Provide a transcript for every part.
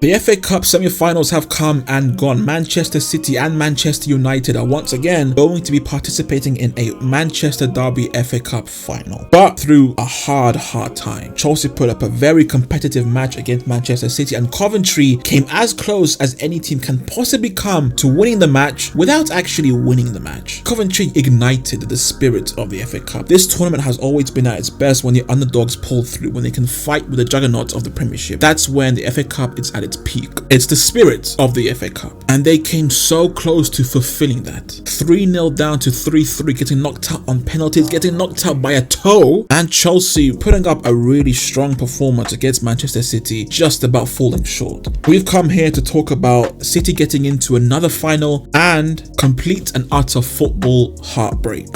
The FA Cup semi-finals have come and gone. Manchester City and Manchester United are once again going to be participating in a Manchester Derby FA Cup final. But through a hard time. Chelsea put up a very competitive match against Manchester City, and Coventry came as close as any team can possibly come to winning the match without actually winning the match. Coventry ignited the spirit of the FA Cup. This tournament has always been at its best when the underdogs pull through, when they can fight with the juggernauts of the Premiership. That's when the FA Cup is at its peak. It's the spirit of the FA Cup, and they came so close to fulfilling that. 3-0 down to 3-3, getting knocked out on penalties, getting knocked out by a toe, and Chelsea putting up a really strong performance against Manchester City, just about falling short. We've come here to talk about City getting into another final and complete and utter football heartbreak.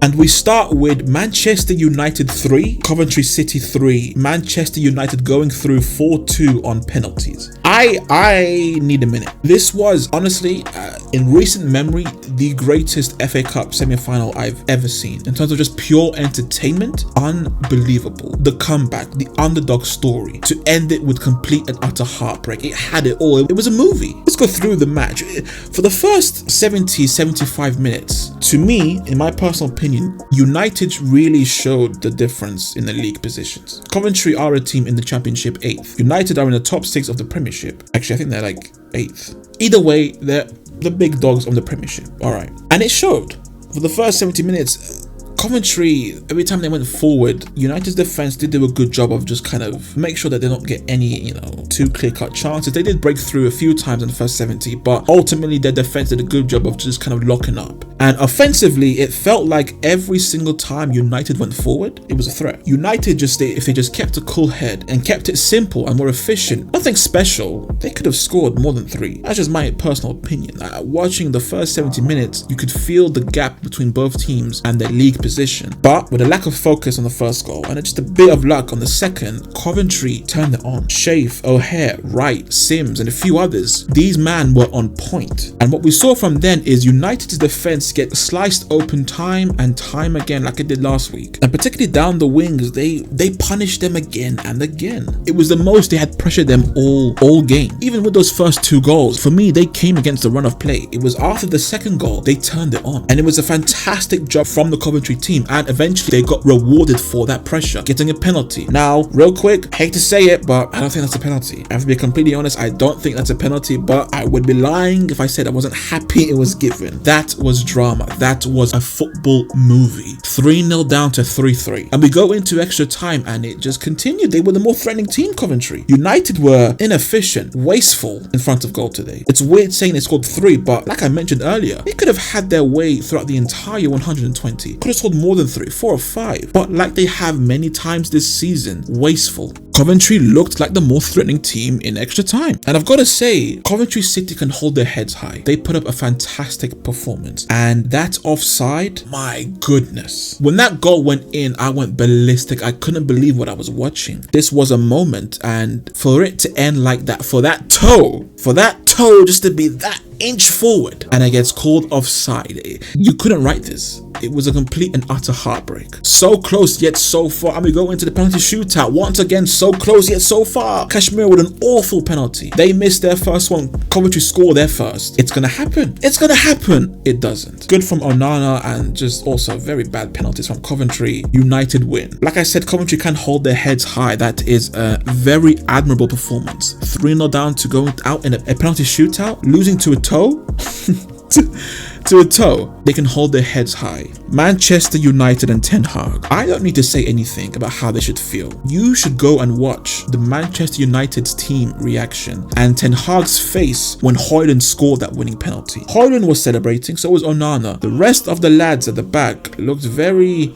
And we start with Manchester United 3, Coventry City 3, Manchester United going through 4-2 on penalties. I need a minute. This was honestly, in recent memory, the greatest FA Cup semi-final I've ever seen. In terms of just pure entertainment, unbelievable. The comeback, the underdog story, to end it with complete and utter heartbreak. It had it all. It was a movie. Let's go through the match. For the first 75 minutes, to me, in my personal opinion, United really showed the difference in the league positions. Coventry are a team in the Championship 8th. United are in the top 6 of the Premiership. Actually, I think they're like 8th. Either way, they're the big dogs of the Premiership. All right. And it showed. For the first 70 minutes, Coventry, every time they went forward, United's defense did do a good job of just kind of make sure that they don't get any, too clear-cut chances. They did break through a few times in the first 70, but ultimately their defense did a good job of just kind of locking up. And offensively, it felt like every single time United went forward, it was a threat. United if they just kept a cool head and kept it simple and more efficient, nothing special, they could have scored more than 3. That's just my personal opinion. Watching the first 70 minutes, you could feel the gap between both teams and their league position. But with a lack of focus on the first goal and just a bit of luck on the second, Coventry turned it on. Shafe, O'Hare, Wright, Sims, and a few others, these men were on point. And what we saw from then is United's defense get sliced open time and time again, like it did last week. And particularly down the wings, they punished them again and again. It was the most they had pressured them all game. Even with those first 2 goals, for me, they came against the run of play. It was after the second goal, they turned it on. And it was a fantastic job from the Coventry team, and eventually they got rewarded for that pressure, getting a penalty. Now, real quick, hate to say it, but I don't think that's a penalty. I have to be completely honest, I don't think that's a penalty, but I would be lying if I said I wasn't happy it was given. That was drama. That was a football movie. 3-0 down to 3-3. And we go into extra time and it just continued. They were the more threatening team, Coventry. United were inefficient, wasteful in front of goal today. It's weird saying they scored 3, but like I mentioned earlier, they could have had their way throughout the entire 120. Could have scored more than 3, 4 or 5, but like they have many times this season, wasteful. Coventry looked like the more threatening team in extra time. And I've got to say, Coventry City can hold their heads high. They put up a fantastic performance. And that offside, my goodness. When that goal went in, I went ballistic. I couldn't believe what I was watching. This was a moment, and for it to end like that, for that toe just to be that inch forward and it gets called offside, you couldn't write this. It was a complete and utter heartbreak. So close yet so far, and we go into the penalty shootout. Once again, so close yet so far. Kashmir with an awful penalty. They missed their first one. Coventry score their first. It's gonna happen. It's gonna happen. It doesn't. Good from Onana, and just also very bad penalties from Coventry. United win. Like I said, Coventry can hold their heads high. That is a very admirable performance. 3-0 down to go out in a penalty shootout, losing to a toe. to a toe. They can hold their heads high. Manchester United and Ten Hag. I don't need to say anything about how they should feel. You should go and watch the Manchester United's team reaction and Ten Hag's face when Højlund scored that winning penalty. Højlund was celebrating, so was Onana. The rest of the lads at the back looked very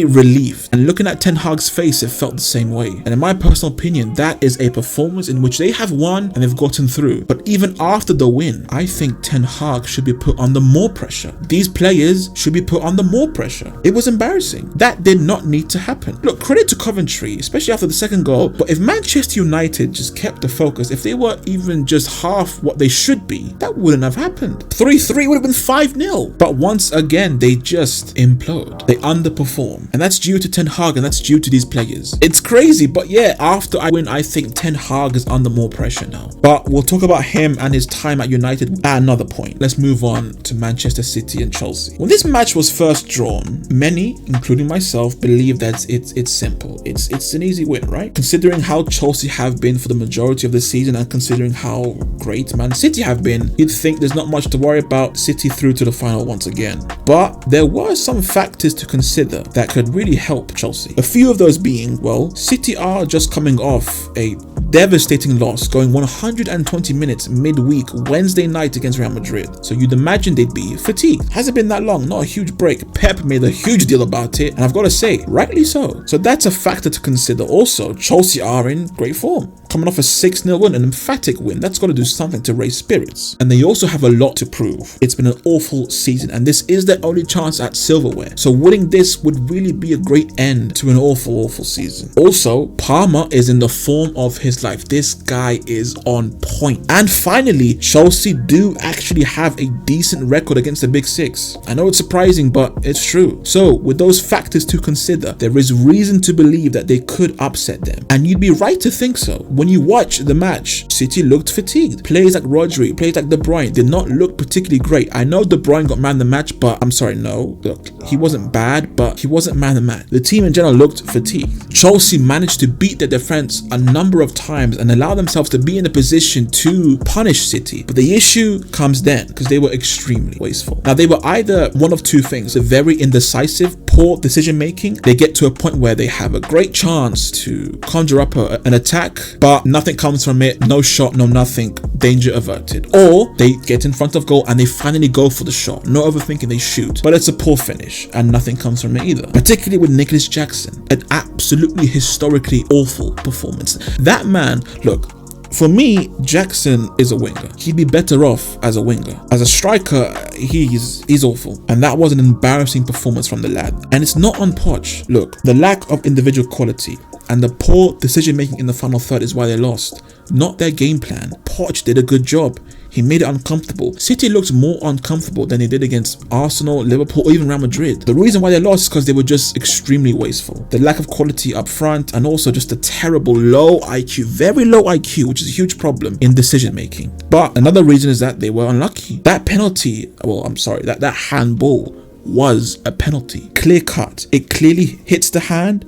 relieved, and looking at Ten Hag's face, it felt the same way. And in my personal opinion, that is a performance in which they have won and they've gotten through. But even after the win, I think Ten Hag should be put under more pressure. These players should be put under more pressure. It was embarrassing. That did not need to happen. Look, credit to Coventry, especially after the second goal, but if Manchester United just kept the focus, if they were even just half what they should be, that wouldn't have happened. 3-3 would have been 5-0. But once again, they just implode. They underperform, and that's due to Ten Hag, and that's due to these players. It's crazy, but yeah, after I win, I think Ten Hag is under more pressure now. But we'll talk about him and his time at United at another point. Let's move on to Manchester City and Chelsea. When this match was first drawn, many, including myself, believe that it's simple. It's an easy win, right? Considering how Chelsea have been for the majority of the season, and considering how great Man City have been, you'd think there's not much to worry about. City through to the final once again. But there were some factors to consider that could really help Chelsea. A few of those being, well, City are just coming off a devastating loss, going 120 minutes midweek Wednesday night against Real Madrid. So you'd imagine they'd be fatigued. Hasn't been that long, not a huge break. Pep made a huge deal about it, and I've got to say, rightly so. So that's a factor to consider. Also, Chelsea are in great form, coming off a 6-0 win, an emphatic win. That's got to do something to raise spirits. And they also have a lot to prove. It's been an awful season, and this is their only chance at silverware. So winning this would really be a great end to an awful season. Also, Palmer is in the form of his life. This guy is on point. And finally, Chelsea do actually have a decent record against the Big Six. I know it's surprising, but it's true. So with those factors to consider, there is reason to believe that they could upset them. And you'd be right to think so. When you watch the match, City looked fatigued. Players like Rodri, players like De Bruyne did not look particularly great. I know De Bruyne got man of the match, but I'm sorry, no. Look, he wasn't bad, but he wasn't man of the match. The team in general looked fatigued. Chelsea managed to beat their defense a number of times and allow themselves to be in a position to punish City. But the issue comes then, because they were extremely wasteful. Now, they were either one of two things: a very indecisive, poor decision making. They get to a point where they have a great chance to conjure up an attack, but nothing comes from it. No shot, no nothing, danger averted. Or they get in front of goal and they finally go for the shot. No overthinking, they shoot. But it's a poor finish and nothing comes from it either. Particularly with Nicholas Jackson, an absolutely historically awful performance. That man, look, for me, Jackson is a winger. He'd be better off as a winger. As a striker, he's awful. And that was an embarrassing performance from the lad. And it's not on Poch. Look, the lack of individual quality and the poor decision making in the final third is why they lost, not their game plan. Poch did a good job. He made it uncomfortable. City looked more uncomfortable than they did against Arsenal, Liverpool, or even Real Madrid. The reason why they lost is because they were just extremely wasteful. The lack of quality up front, and also just a terrible low IQ, very low IQ, which is a huge problem in decision making. But another reason is that they were unlucky. That penalty, well, I'm sorry, that handball was a penalty. Clear cut. It clearly hits the hand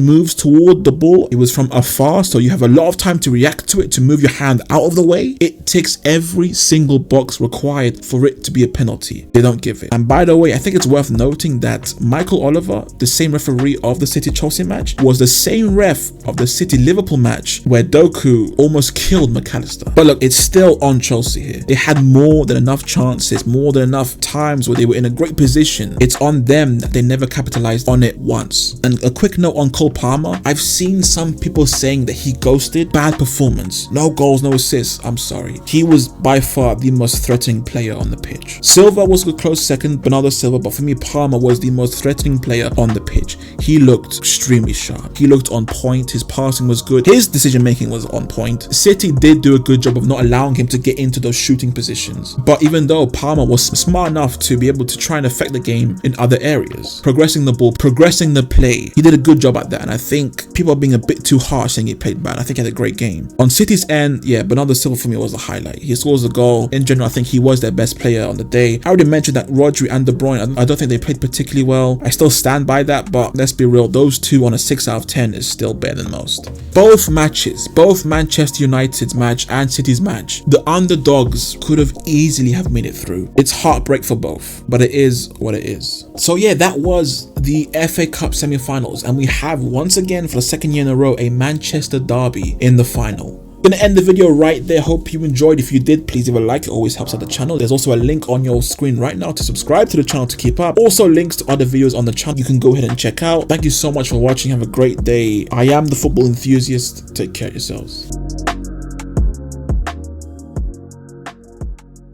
moves toward the ball. It was from afar, so you have a lot of time to react to it, to move your hand out of the way. It ticks every single box required for it to be a penalty. They don't give it. And by the way, I think it's worth noting that Michael Oliver, the same referee of the City-Chelsea match, was the same ref of the City-Liverpool match where Doku almost killed McAllister. But look, it's still on Chelsea here. They had more than enough chances, more than enough times where they were in a great position. It's on them that they never capitalized on it once. And a quick note on Cole Palmer. I've seen some people saying that he ghosted. Bad performance. No goals, no assists. I'm sorry. He was by far the most threatening player on the pitch. Silva was a close second, Bernardo Silva, but for me, Palmer was the most threatening player on the pitch. He looked extremely sharp. He looked on point. His passing was good. His decision making was on point. City did do a good job of not allowing him to get into those shooting positions. But even though Palmer was smart enough to be able to try and affect the game in other areas, progressing the ball, progressing the play, he did a good job at that. And I think people are being a bit too harsh saying he played bad. I think he had a great game. On City's end, yeah, Bernardo Silva for me was the highlight. He scores a goal. In general, I think he was their best player on the day. I already mentioned that Rodri and De Bruyne, I don't think they played particularly well. I still stand by that, but let's be real, those two on a 6 out of 10 is still better than most. Both matches, both Manchester United's match and City's match, the underdogs could have easily have made it through. It's heartbreak for both, but it is what it is. So yeah, that was the FA Cup semi-finals, and we have once again for the second year in a row a Manchester derby in the final. Gonna end the video right there. Hope you enjoyed. If you did, please leave a like. It always helps out the channel. There's also a link on your screen right now to subscribe to the channel to keep up. Also links to other videos on the channel you can go ahead and check out. Thank you so much for watching. Have a great day. I am the football enthusiast. Take care of yourselves.